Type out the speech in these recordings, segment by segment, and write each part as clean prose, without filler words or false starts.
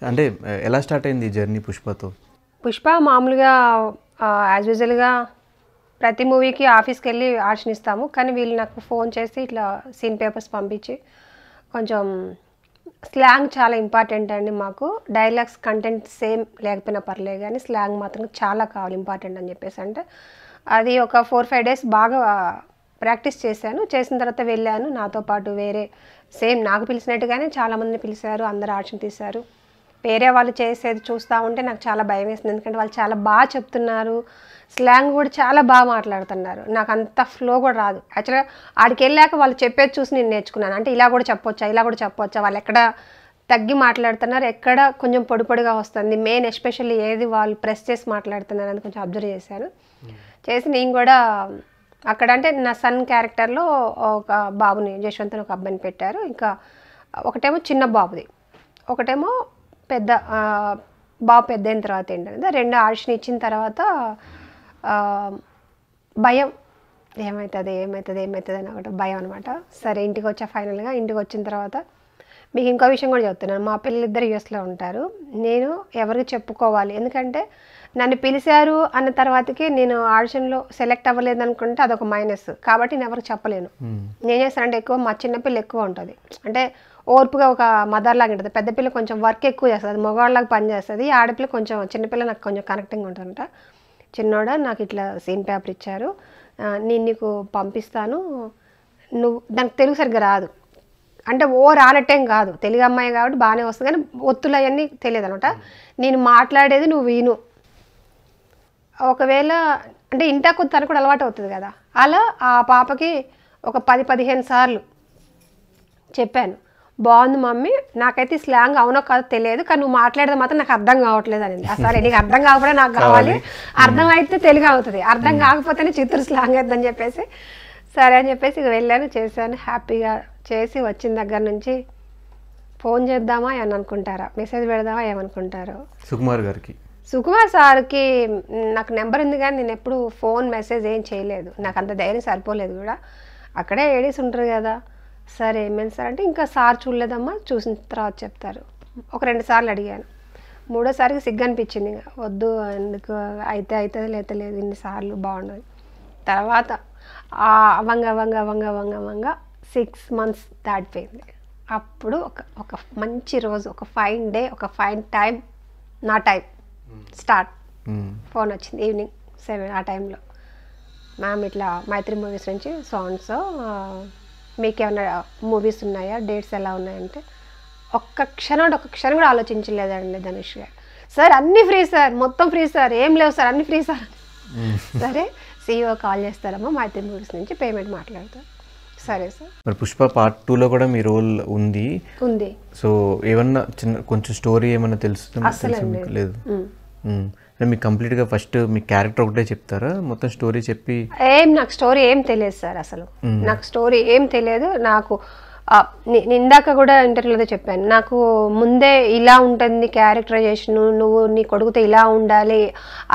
అంటే ఎలా స్టార్ట్ అయింది ఈ జర్నీ పుష్పతో? పుష్ప మామూలుగా యాజ్ యూజువల్గా ప్రతి మూవీకి ఆఫీస్కి వెళ్ళి ఆడిషన్ ఇస్తాము. కానీ వీళ్ళు నాకు ఫోన్ చేసి ఇట్లా సీన్ పేపర్స్ పంపించి కొంచెం స్లాంగ్ చాలా ఇంపార్టెంట్ అండి మాకు. డైలాగ్స్ కంటెంట్ సేమ్ లేకపోయినా పర్లేదు కానీ స్లాంగ్ మాత్రం చాలా కావాలి ఇంపార్టెంట్ అని చెప్పేసి అంటే అది ఒక 4-5 డేస్ బాగా ప్రాక్టీస్ చేశాను. చేసిన తర్వాత వెళ్ళాను. నాతో పాటు వేరే సేమ్ నాకు పిలిచినట్టుగానే చాలామందిని పిలిచారు. అందరు ఆడిషన్ తీశారు. వేరే వాళ్ళు చేసేది చూస్తూ ఉంటే నాకు చాలా భయం వేస్తుంది. ఎందుకంటే వాళ్ళు చాలా బాగా చెప్తున్నారు. స్లాంగ్ కూడా చాలా బాగా మాట్లాడుతున్నారు. నాకు అంత ఫ్లో కూడా రాదు. యాక్చువల్గా ఆడికి వెళ్ళాక వాళ్ళు చెప్పేది చూసి నేను నేర్చుకున్నాను. అంటే ఇలా కూడా చెప్పొచ్చా వాళ్ళు ఎక్కడ తగ్గి మాట్లాడుతున్నారు, ఎక్కడ కొంచెం పొడి పొడిగా వస్తుంది, మెయిన్ ఎస్పెషల్లీ ఏది వాళ్ళు ప్రెస్ చేసి మాట్లాడుతున్నారు అని కొంచెం అబ్జర్వ్ చేశాను. చేసి నేను కూడా అక్కడ అంటే నా సన్ క్యారెక్టర్లో ఒక బాబుని జశ్వంత్ ఒక అబ్బాయిని పెట్టారు. ఇంకా ఒకటేమో చిన్న బాబుది, ఒకటేమో పెద్ద బాబు పెద్ద అయిన తర్వాత ఏంటంటే 2 ఆడిషన్ ఇచ్చిన తర్వాత భయం ఏమవుతుంది అని ఒకటి భయం అనమాట. సరే ఇంటికి వచ్చా. ఫైనల్గా ఇంటికి వచ్చిన తర్వాత మీకు ఇంకో విషయం కూడా చెప్తున్నాను. మా పిల్లలిద్దరు యూఎస్లో ఉంటారు. నేను ఎవరికి చెప్పుకోవాలి, ఎందుకంటే నన్ను పిలిచారు అన్న తర్వాతకి నేను ఆడిషన్లో సెలెక్ట్ అవ్వలేదు అనుకుంటే అదొక మైనస్. కాబట్టి నేను ఎవరికి చెప్పలేను. నేను చేస్తానంటే ఎక్కువ మా చిన్నపిల్ల ఎక్కువ ఉంటుంది, అంటే ఓర్పుగా ఒక మదర్ లాగా ఉంటుంది. పెద్ద పిల్ల కొంచెం వర్క్ ఎక్కువ చేస్తుంది, అది మగవాళ్ళలాగా పని చేస్తుంది. ఆడపిల్ల కొంచెం చిన్నపిల్ల నాకు కొంచెం కనెక్టింగ్ ఉంటుందంట. చిన్నోడ నాకు ఇట్లా సీన్ పేపర్ ఇచ్చారు, నేను నీకు పంపిస్తాను, నువ్వు దానికి తెలుగు సరిగ్గా రాదు అంటే రానట్టేం కాదు, తెలుగు అమ్మాయి కాబట్టి బాగానే వస్తుంది, కానీ ఒత్తులు అవన్నీ తెలియదు అనమాట. నేను మాట్లాడేది నువ్వు విను, ఒకవేళ అంటే ఇంటా కొద్ది తనకు కూడా అలవాటు అవుతుంది కదా. అలా ఆ పాపకి ఒక 10-15 సార్లు చెప్పాను. బాగుంది మమ్మీ, నాకైతే స్లాంగ్ అవునో కాదో తెలియదు, కానీ నువ్వు మాట్లాడేది మాత్రం నాకు అర్థం కావట్లేదు అనింది. సరే నీకు అర్థం కాకపోతే నాకు కావాలి, అర్థం అయితే తెలుగు అవుతుంది, అర్థం కాకపోతేనే చిత్తూరు స్లాంగ్ అవుతుందని చెప్పేసి సరే అని చెప్పేసి ఇక వెళ్ళాను, చేశాను. హ్యాపీగా చేసి వచ్చిన దగ్గర నుంచి ఫోన్ చేద్దామా ఏమని అనుకుంటారా, మెసేజ్ పెడదామా ఏమనుకుంటారు. సుకుమార్ సార్కి నాకు నెంబర్ ఉంది కానీ నేను ఎప్పుడు ఫోన్ మెసేజ్ ఏం చేయలేదు. నాకు అంత ధైర్యం సరిపోలేదు కూడా. అక్కడే ఏడీస్ ఉంటారు కదా. సరే ఏమేమి సార్ అంటే ఇంకా సార్ చూడలేదమ్మా, చూసిన తర్వాత చెప్తారు. ఒక 2 సార్లు అడిగాను. 3ఓసారికి సిగ్గు అనిపించింది. ఇంకా వద్దు, ఎందుకు అయితే అవుతుంది లేత లేదు, ఇన్నిసార్లు బాగుండదు. తర్వాత వంగ 6 months దాటిపోయింది. అప్పుడు ఒక మంచి రోజు, ఒక ఫైన్ డే, ఒక ఫైన్ టైం, నా టైం స్టార్ట్ ఫోన్ వచ్చింది ఈవినింగ్ 7 ఆ టైంలో. మ్యామ్ ఇట్లా మైత్రి మూవీస్ నుంచి సో మీకు ఏమైనా మూవీస్ ఉన్నాయా, డేట్స్ ఎలా ఉన్నాయంటే ఒక్క క్షణం కూడా ఆలోచించలేదండి ధనుష్ గారు. సార్ అన్నీ ఫ్రీ సార్, మొత్తం ఫ్రీ సార్, ఏం లేవు సార్, అన్నీ ఫ్రీ సార్. సరే CEO కాల్ చేస్తారమ్మా మైత్రి మూవీస్ నుంచి, పేమెంట్ మాట్లాడతారు. సరే సార్. మరి పుష్ప పార్ట్ 2లో కూడా మీ రోల్ ఉంది. సో ఏమన్నా కొంచెం స్టోరీ ఏమన్నా తెలుసు? లేదు. మీకు కంప్లీట్గా ఫస్ట్ మీ క్యారెక్టర్ ఒకటే చెప్తారా, మొత్తం స్టోరీ చెప్పి? నాకు స్టోరీ ఏం తెలియదు సార్, అసలు నాకు స్టోరీ ఏం తెలియదు. నాకు ఇందాక కూడా ఇంటర్వ్యూలో చెప్పాను, నాకు ముందే ఇలా ఉంటుంది క్యారెక్టరైజేషన్, నువ్వు నీ కొడుకుతో ఇలా ఉండాలి,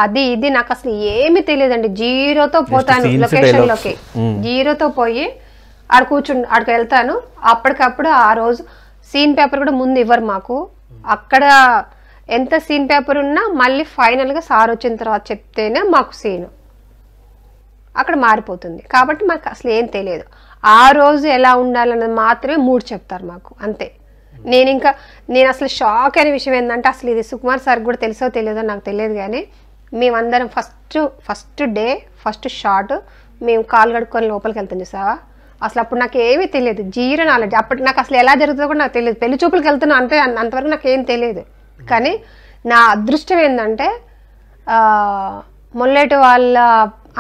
అది ఇది నాకు అసలు ఏమీ తెలియదండి. జీరోతో పోతాను లొకేషన్లోకి, జీరోతో పోయి ఆడికి వెళ్తాను. అప్పటికప్పుడు ఆ రోజు సీన్ పేపర్ కూడా ముందు ఇవ్వరు మాకు. అక్కడ ఎంత సీన్ పేపర్ ఉన్నా మళ్ళీ ఫైనల్గా సార్ వచ్చిన తర్వాత చెప్తేనే మాకు సీను అక్కడ మారిపోతుంది. కాబట్టి మాకు అసలు ఏం తెలియదు. ఆ రోజు ఎలా ఉండాలన్నది మాత్రమే 3 చెప్తారు మాకు, అంతే. నేను అసలు షాక్ అయిన విషయం ఏంటంటే, అసలు ఇది సుకుమార్ సార్ కూడా తెలుసో తెలియదో నాకు తెలియదు, కానీ మేమందరం ఫస్ట్ డే ఫస్ట్ షాట్ మేము కాలు కడుక్కొని లోపలికి వెళ్తాం చూసావా, అసలు అప్పుడు నాకు ఏమీ తెలియదు, జీరో నాలెడ్జ్. అప్పుడు నాకు అసలు ఎలా జరుగుతుందో కూడా నాకు తెలియదు. పెళ్లి చూపులకు వెళ్తున్నా అంటే అంతవరకు నాకు ఏం తెలియదు. కానీ నా అదృష్టం ఏంటంటే మొల్లేటి వాళ్ళ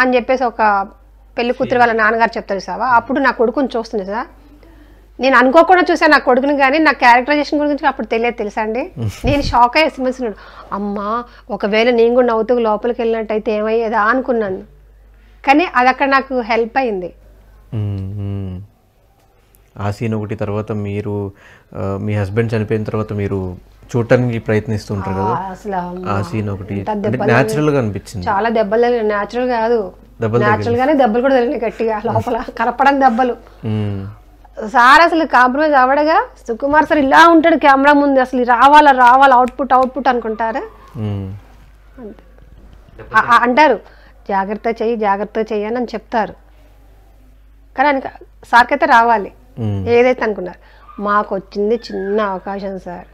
అని చెప్పేసి ఒక పెళ్లి కూతురు వాళ్ళ నాన్నగారు చెప్తారు సావా, అప్పుడు నా కొడుకుని చూస్తుంది సార్. నేను అనుకోకుండా చూసాను నా కొడుకుని, కానీ నా క్యారెక్టరైజేషన్ గురించి అప్పుడు తెలియదు తెలుసా అండి. నేను షాక్ అయ్యే సినిమాస్తున్నాడు, అమ్మా ఒకవేళ నేను కూడా నవ్వుతూ లోపలికి వెళ్ళినట్టయితే ఏమయ్యేదా అనుకున్నాను. కానీ అది అక్కడ నాకు హెల్ప్ అయింది. ఆ సీన్ ఒకటి. తర్వాత మీరు మీ హస్బెండ్ చనిపోయిన తర్వాత మీరు చూడటానికి ప్రయత్నిస్తుంటారు కదా, అసలు ఆ సీన్ ఒకటి న్యాచురల్ గా అనిపించింది. చాలా దెబ్బలు, న్యాచురల్ కాదు, న్యాచురల్ గానే దెబ్బలు కూడా తగిలినాయి గట్టిగా, లోపల కనపడని దెబ్బలు. సార్ అసలు కాంప్రమైజ్ అవ్వడగా, సుకుమార్ సార్ ఇలా ఉంటాడు కెమెరా ముందు, అసలు రావాలా అవుట్పుట్ అనుకుంటారు. అంతే అంటారు, జాగ్రత్త చెయ్యి అని చెప్తారు. కానీ ఆయనకి సార్కైతే రావాలి ఏదైతే అనుకున్నారు. మాకు వచ్చింది చిన్న అవకాశం సార్,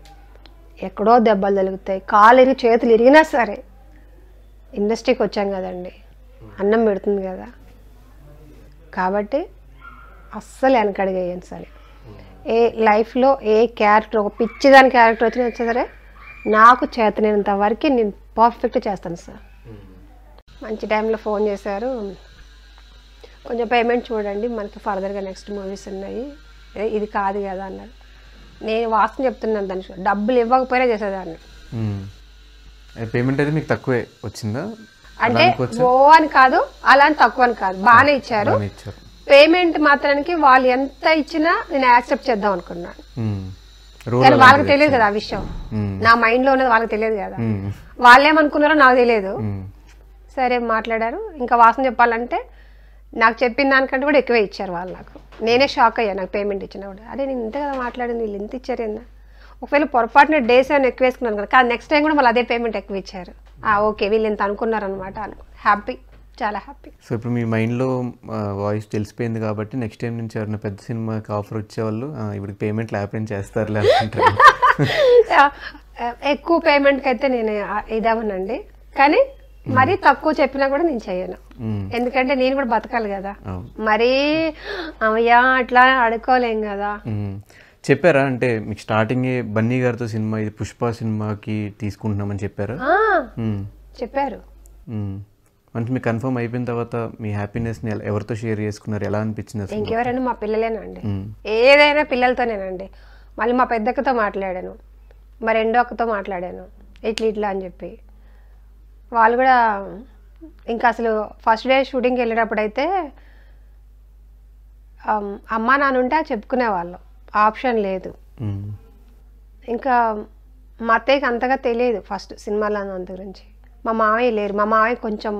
ఎక్కడో దెబ్బలు తగులుతాయి, కాలు ఇరిగి చేతులు ఇరిగినా సరే ఇండస్ట్రీకి వచ్చాం కదండి, అన్నం పెడుతుంది కదా, కాబట్టి అస్సలు వెనకడిగేయను సరే. ఏ లైఫ్లో ఏ క్యారెక్టర్, ఒక పిచ్చిదాని క్యారెక్టర్ వచ్చినా సరే నాకు చేతనైనంత వరకు నేను పర్ఫెక్ట్ చేస్తాను సార్. మంచి టైంలో ఫోన్ చేశారు, కొంచెం పేమెంట్ చూడండి, మనకి ఫర్దర్గా నెక్స్ట్ మూవీస్ ఉన్నాయి, ఇది కాదు కదా అన్నారు. నేను వాస్తవం చెప్తున్నాను, దానికి డబ్బులు ఇవ్వకపోయినా చేసేదాన్ని. పేమెంట్ అయితే మీకు తక్కువే వచ్చిందా? అంటే ఓ అని కాదు, అలా అని తక్కువ అని కాదు, బాగానే ఇచ్చారు. పేమెంట్ మాత్రానికి వాళ్ళు ఎంత ఇచ్చినా నేను యాక్సెప్ట్ చేద్దాం అనుకున్నాను. కానీ వాళ్ళకి తెలియదు కదా ఆ విషయం, నా మైండ్లో ఉన్నది వాళ్ళకి తెలియదు కదా, వాళ్ళేమనుకున్నారో నాకు తెలియదు. సరే మాట్లాడారు. ఇంకా వాసన చెప్పాలంటే నాకు చెప్పిన దానికంటే కూడా ఎక్కువే ఇచ్చారు వాళ్ళు. నాకు నేనే షాక్ అయ్యా, నాకు పేమెంట్ ఇచ్చినప్పుడు. అదే నేను ఇంత కదా మాట్లాడింది, వీళ్ళు ఇంత ఇచ్చారు ఏందా, ఒకవేళ పొరపాటున డేస్ ఏమైనా ఎక్కువ వేసుకున్నాను కదా, కానీ నెక్స్ట్ టైం కూడా వాళ్ళు అదే పేమెంట్ ఎక్కువ ఇచ్చారు. ఓకే వీళ్ళు ఇంత అనుకున్నారనమాట, హ్యాపీ, చాలా హ్యాపీ. సో ఇప్పుడు మీ మైండ్లో వాయిస్ తెలిసిపోయింది కాబట్టి నెక్స్ట్ టైం నుంచి ఎవరైనా పెద్ద సినిమాకి ఆఫర్ వచ్చేవాళ్ళు ఇప్పుడు పేమెంట్ ల్యాప్ చేస్తారులే అనుకుంటారు. ఎక్కువ పేమెంట్కి అయితే నేను ఇదేమనండి, కానీ మరీ తక్కువ చెప్పినా కూడా నేను చెయ్యను, ఎందుకంటే నేను కూడా బతకాలి కదా, మరీ అయ్యా అట్లా అడుకోలేం కదా. చెప్పారా అంటే మీకు స్టార్టింగ్ బన్నీ గారితో సినిమా, ఇది పుష్ప సినిమాకి తీసుకుంటున్నామని చెప్పారా? చెప్పారు. అంటే మీకు కన్ఫర్మ్ అయిపోయిన తర్వాత మీ హ్యాపీనెస్ని ఎవరితో షేర్ చేసుకున్నారు, ఎలా అనిపించింది? ఇంకెవరైనా మా పిల్లలేనండి, ఏదైనా పిల్లలతోనేనండి. మళ్ళీ మా పెద్దక్కతో మాట్లాడాను, మా రెండో అక్కతో మాట్లాడాను, ఇట్లా అని చెప్పి. వాళ్ళు కూడా ఇంకా అసలు ఫస్ట్ డే షూటింగ్కి వెళ్ళేటప్పుడు అయితే అమ్మా నాన్న ఉంటే చెప్పుకునేవాళ్ళు, ఆప్షన్ లేదు. ఇంకా మా అత్తయ్యకి అంతగా తెలియదు ఫస్ట్ సినిమాలో అంత గురించి. మా మామయ్య లేరు, మా మామయ్య కొంచెం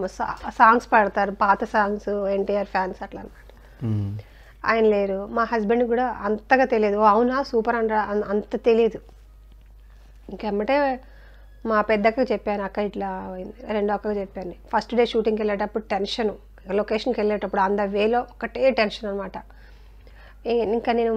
సాంగ్స్ పాడతారు, పాత సాంగ్స్, ఎన్టీఆర్ ఫ్యాన్స్ అట్లా అనమాట, ఆయన లేరు. మా హస్బెండ్ కూడా అంతగా తెలియదు, అవునా సూపర్ అంత తెలియదు. ఇంకెమ్మటే మా పెద్దక్కకి చెప్పాను, అక్క ఇట్లా రెండో అక్కకి చెప్పాను. ఫస్ట్ డే షూటింగ్కి వెళ్ళేటప్పుడు టెన్షన్, లొకేషన్కి వెళ్ళేటప్పుడు ఆన్ ద వేలో ఒకటే టెన్షన్ అనమాట. ఇంకా నేను